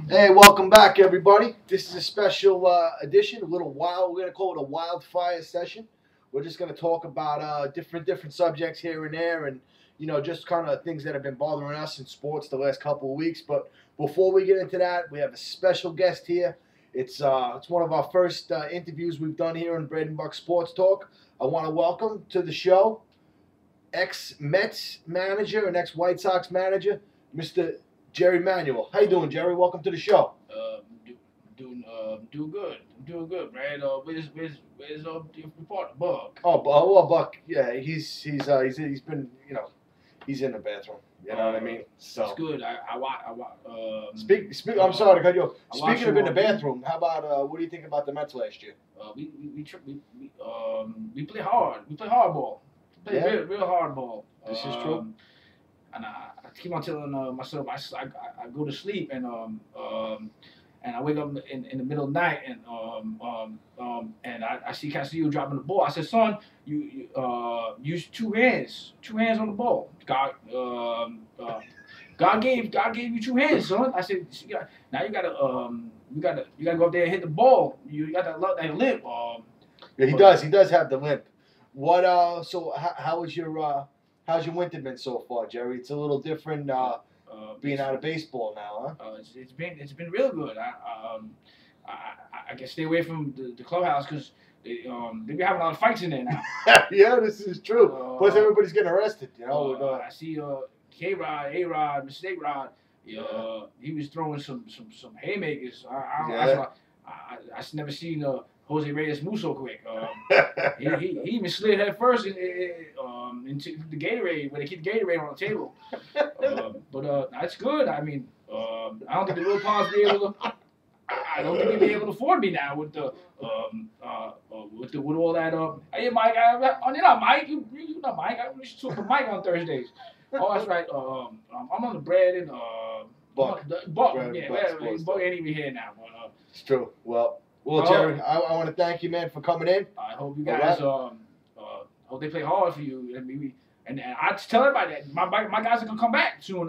Hey, welcome back, everybody. This is a special edition, a little wild. We're gonna call it a wildfire session. We're just gonna talk about different subjects here and there, and just kind of things that have been bothering us in sports the last couple of weeks. But before we get into that, we have a special guest here. It's one of our first interviews we've done here in Bread and Buck Sports Talk. I want to welcome to the show ex-Mets manager and ex-White Sox manager, Mr. Jerry Manuel. How you doing, Jerry? Welcome to the show. Doing good. I'm doing good, Brad. Where's your reporter, Buck? Well, Buck. Yeah, he's been he's in the bathroom. You know what I mean? So it's good. I watch. Speak. I'm sorry to cut you off. Speaking of in the bathroom, how about what do you think about the Mets last year? We play hard. We play hardball. Real hardball. This is true. And I keep on telling myself I go to sleep and I wake up in the middle of the night and I see Castillo dropping the ball. I said, son, you use two hands on the ball. God gave you two hands, son. I said, now you gotta go up there and hit the ball. You got that limp. Yeah, he does. He does have the limp. What? So how's your winter been so far, Jerry? It's a little different being out of baseball now, huh? It's been real good. I can stay away from the clubhouse because they be having a lot of fights in there now. Yeah, this is true. Plus, everybody's getting arrested. I see K-Rod, A-Rod, Mistake Rod. He was throwing some haymakers. I never seen Jose Reyes move so quick. He even slid head first into the Gatorade where they keep the Gatorade on the table. But that's good. I mean, I don't think the Will Palms be able to. I don't think they'd be able to afford me now with the with all that. Hey, Mike, you're not Mike. You're not Mike. We should talk to Mike on Thursdays. Oh, that's right. I'm on the bread and Buck. Buck ain't even here now. But, it's true. Well, Jerry, I want to thank you, man, for coming in. I hope you guys hope they play hard for you. And I tell everybody that my guys are gonna come back soon.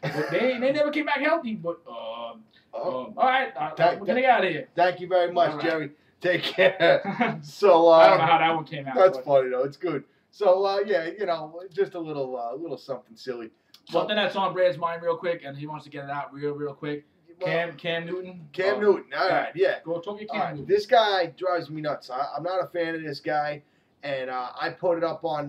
But they never came back healthy. But all right, we're gonna get out of here. Thank you very much, right. Jerry. Take care. So I don't know how that one came out. That's funny though. It's good. So yeah, just a little something silly. Something that's on Brad's mind real quick, and he wants to get it out real quick. Cam Newton. Cam Newton. All right, yeah. Go talk your Cam Newton. This guy drives me nuts. I'm not a fan of this guy, and I put it up on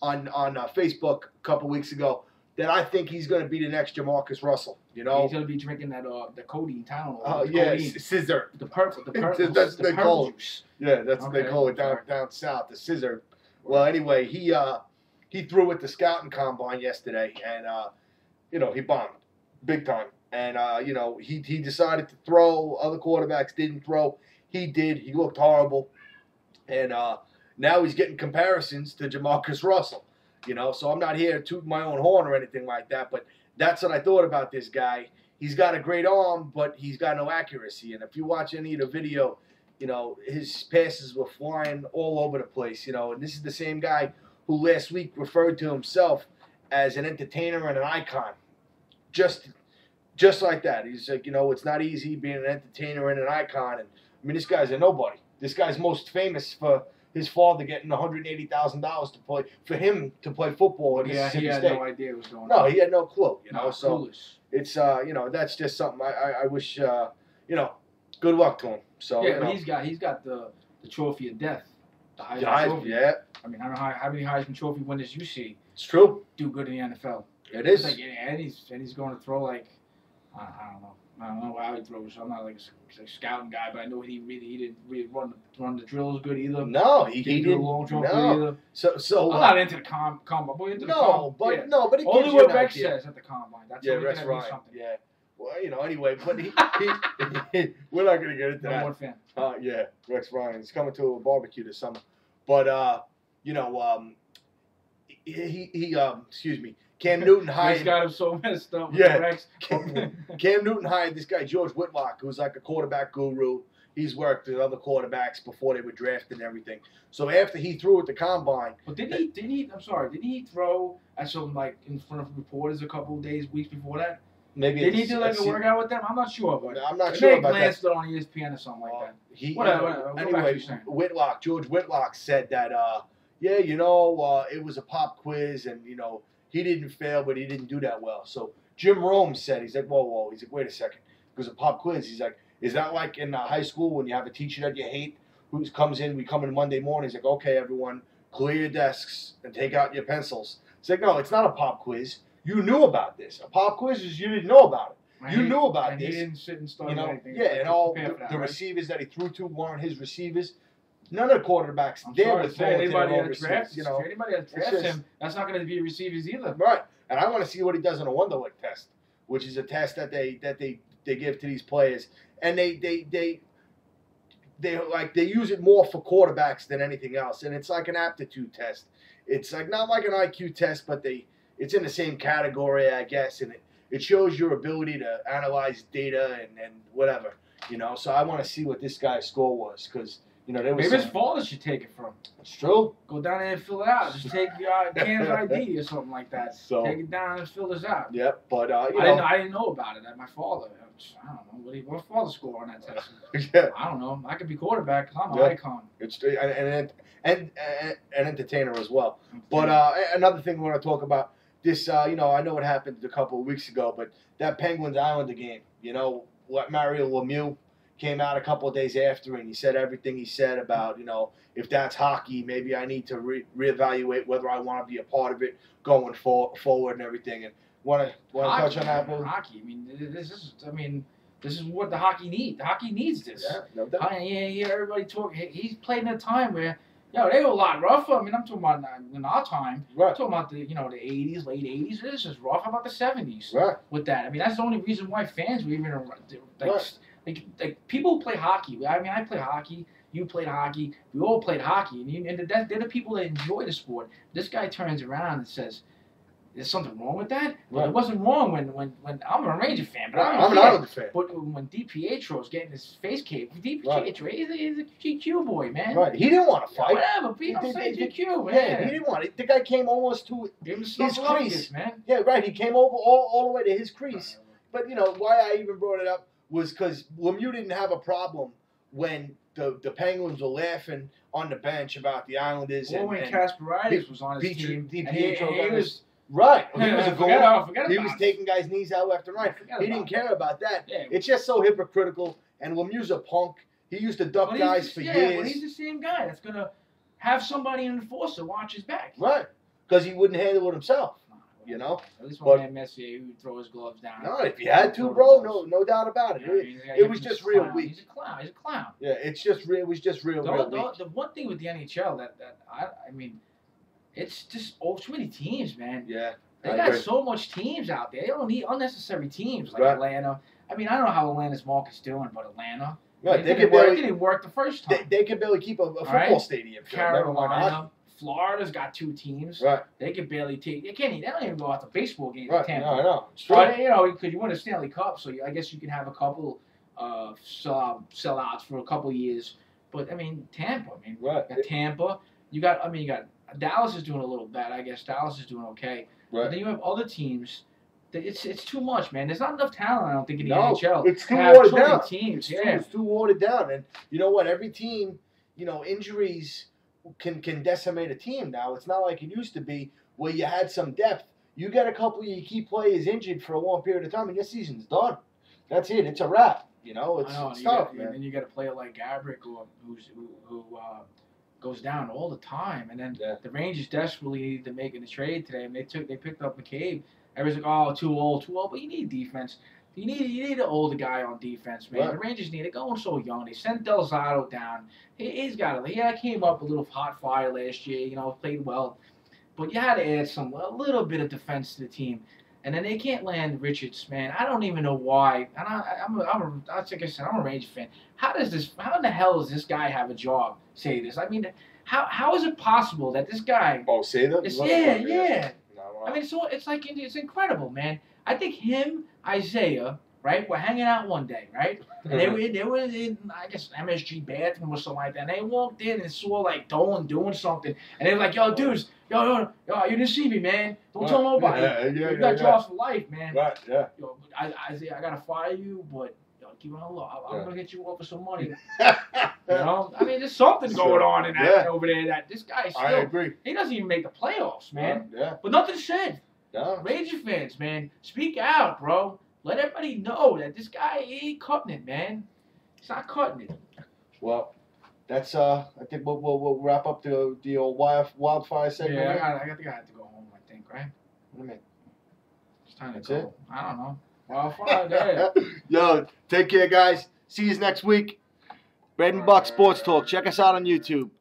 Facebook a couple weeks ago that I think he's going to be the next Jamarcus Russell. He's going to be drinking the codeine town. Oh yeah, scissor. The purple. That's what they call it. Juice. Yeah, that's what they call it down south. The scissor. Well, anyway, he threw at the scouting combine yesterday, and he bombed big time. And he decided to throw. Other quarterbacks didn't throw. He did. He looked horrible, and now he's getting comparisons to Jamarcus Russell. So I'm not here tooting my own horn or anything like that, but that's what I thought about this guy. He's got a great arm, but he's got no accuracy. And if you watch any of the video, his passes were flying all over the place. And this is the same guy who last week referred to himself as an entertainer and an icon. Just like that. He's like, it's not easy being an entertainer and an icon. And I mean, this guy's a nobody. This guy's most famous for his father getting $180,000 to play football in Mississippi State. He had no idea what was going on. No, he had no clue. So foolish. It's that's just something I wish good luck to him. So yeah, but he's got the trophy of death. The Heisman Trophy. Yeah. I mean, I don't know how many Heisman Trophy winners you see. It's true. Do good in the NFL. It is. And he's going to throw like I don't know how he throws. I'm not like a scouting guy, but I know he didn't really run the drills good either. No, he didn't do the long jump good either. So I'm not into the combine. Boy, into the combine. But it only gives what you an Rex idea. says at the combine. That's Rex Ryan. Something. Yeah. Well, anyway, but we're not gonna get into that. One fan. Yeah, Rex Ryan. He's coming to a barbecue this summer. But excuse me. Cam Newton hired. He's got him so messed up. Yeah. Rex. Cam Newton hired this guy George Whitlock, who's like a quarterback guru. He's worked with other quarterbacks before they were drafted and everything. So after he threw at the combine, but didn't he throw at some in front of reporters weeks before that? maybe did he do like a workout with them? I'm not sure, but I'm not sure about that. glanced it on ESPN or something like that. Whatever. Anyway, George Whitlock said that, yeah, it was a pop quiz, and he didn't fail, but he didn't do that well. So Jim Rome said, he's like, whoa. He's like, wait a second. It was a pop quiz. He's like, is that like in high school when you have a teacher that you hate who comes in? We come in Monday morning. He's like, okay, everyone, clear your desks and take out your pencils. It's like, no, it's not a pop quiz. You knew about this. A pop quiz is you didn't know about it. You knew about this. He didn't sit and study anything. Yeah, and all the receivers that he threw to weren't his receivers. None of the quarterbacks there were throwing to their own receivers. Anybody that drafts him, that's not going to be receivers either. Right. And I want to see what he does on a Wonderlic test, which is a test that they give to these players, and they use it more for quarterbacks than anything else, and it's like an aptitude test. It's like not like an IQ test, but it's in the same category, I guess, and it shows your ability to analyze data and whatever, So I want to see what this guy's score was, because there was maybe his father should take it from. It's true. Go down there and fill it out. Just take Cam's ID or something like that. So take it down and fill this out. Yep, but I didn't know about it. My father. I don't know what father score on that test. Yeah. I don't know. I could be quarterback because I'm an icon. It's and entertainer as well. But another thing we want to talk about this. I know it happened a couple of weeks ago, but that Penguins Islander game. What Mario Lemieux came out a couple of days after, and he said everything he said about, if that's hockey, maybe I need to reevaluate whether I want to be a part of it going forward and everything. And want to touch on that, Bill? Hockey. This is what the hockey needs. The hockey needs this. Yeah, no doubt. Everybody talk. He's played in a time where, they were a lot rougher. I'm talking about in our time. Right. I'm talking about the 80s, late 80s. This is rough. How about the 70s? Right. With that, that's the only reason why fans were even like people who play hockey. I play hockey. You played hockey. We all played hockey, and they're the people that enjoy the sport. This guy turns around and says, "There's something wrong with that." Well, it wasn't wrong when I'm a Ranger fan, but I'm an Islander fan. But when DiPietro's getting his face caved, DiPietro, he's a GQ boy, man. Right. He didn't want to fight. Whatever. Don't say GQ, man. Yeah, he didn't want it. The guy came almost to his crease, man. Yeah, right. He came over all the way to his crease. But why I even brought it up was because Lemieux didn't have a problem when the Penguins were laughing on the bench about the Islanders. Or when Kasparaitis was on his team. DiPietro was right. He was a goalie. He was taking guys' knees out left and right. He didn't care about that. Yeah. It's just so hypocritical. And Lemieux's a punk. He used to duck guys for years. Yeah, but he's the same guy that's going to have somebody, an enforcer, watch his back. Right. Because he wouldn't handle it himself. At least one man Messier who would throw his gloves down. No, if you had to, bro, no doubt about it. It was just real weak. He's a clown. Yeah, it was just real weak. The one thing with the NHL that it's just too many teams, man. Yeah. They got so much teams out there. They don't need unnecessary teams like Atlanta. I don't know how Atlanta's market's doing, but Atlanta. Right. It didn't work the first time. They could barely keep a football stadium. Carolina. Florida's got 2 teams. Right. They can barely take. They don't even go out to baseball games. Right. In Tampa. No, I know. But because you win a Stanley Cup, so I guess you can have a couple sellouts for a couple years. But Tampa. Right. You got Tampa. You got Dallas is doing a little bad. I guess Dallas is doing okay. Right. But then you have other teams. It's too much, man. There's not enough talent, I don't think, in the NHL. It's too watered down. Teams. It's too watered down. And you know what? Every team, injuries can decimate a team now. It's not like it used to be where you had some depth. You get a couple of your key players injured for a long period of time, and your season's done. That's it. It's a wrap. It's tough, man. And you got a player like Gabrick who goes down all the time. And then the Rangers desperately needed to make a trade today, and they picked up McCabe. Everyone's like, too old. But you need defense. You need an older guy on defense, man. Right. The Rangers need it. Going so young. They sent Del Zotto down. He's got it. Yeah, came up a little hot fire last year. Played well, but you had to add a little bit of defense to the team. And then they can't land Richards, man. I don't even know why. And like I said, I'm a Ranger fan. How in the hell does this guy have a job? Say this. How is it possible that this guy? Oh, say that. Yeah. No. It's incredible, man. I think him, Isaiah, right? We're hanging out one day, right? And they were in, I guess, MSG bathroom or something like that. And they walked in and saw like Dolan doing something, and they were like, "Yo, dudes, yo, you didn't see me, man. Don't tell nobody. You got jobs for life, man. Right, yeah. Yo, I gotta fire you, but keep on low. I'm gonna get you over some money. I mean, there's something going on in that over there. That this guy still, I agree. He doesn't even make the playoffs, man. Yeah. But nothing said. Yeah. Ranger fans, man, speak out, bro. Let everybody know that this guy ain't cutting it, man. He's not cutting it. Well, that's I think we'll wrap up the old wildfire segment. Yeah, I think I have to go home. I think, right? What do you mean? It's time to go. It? I don't know. Wildfire, yeah. Yo, take care, guys. See you next week. Bread and Buck Sports Talk. Check us out on YouTube.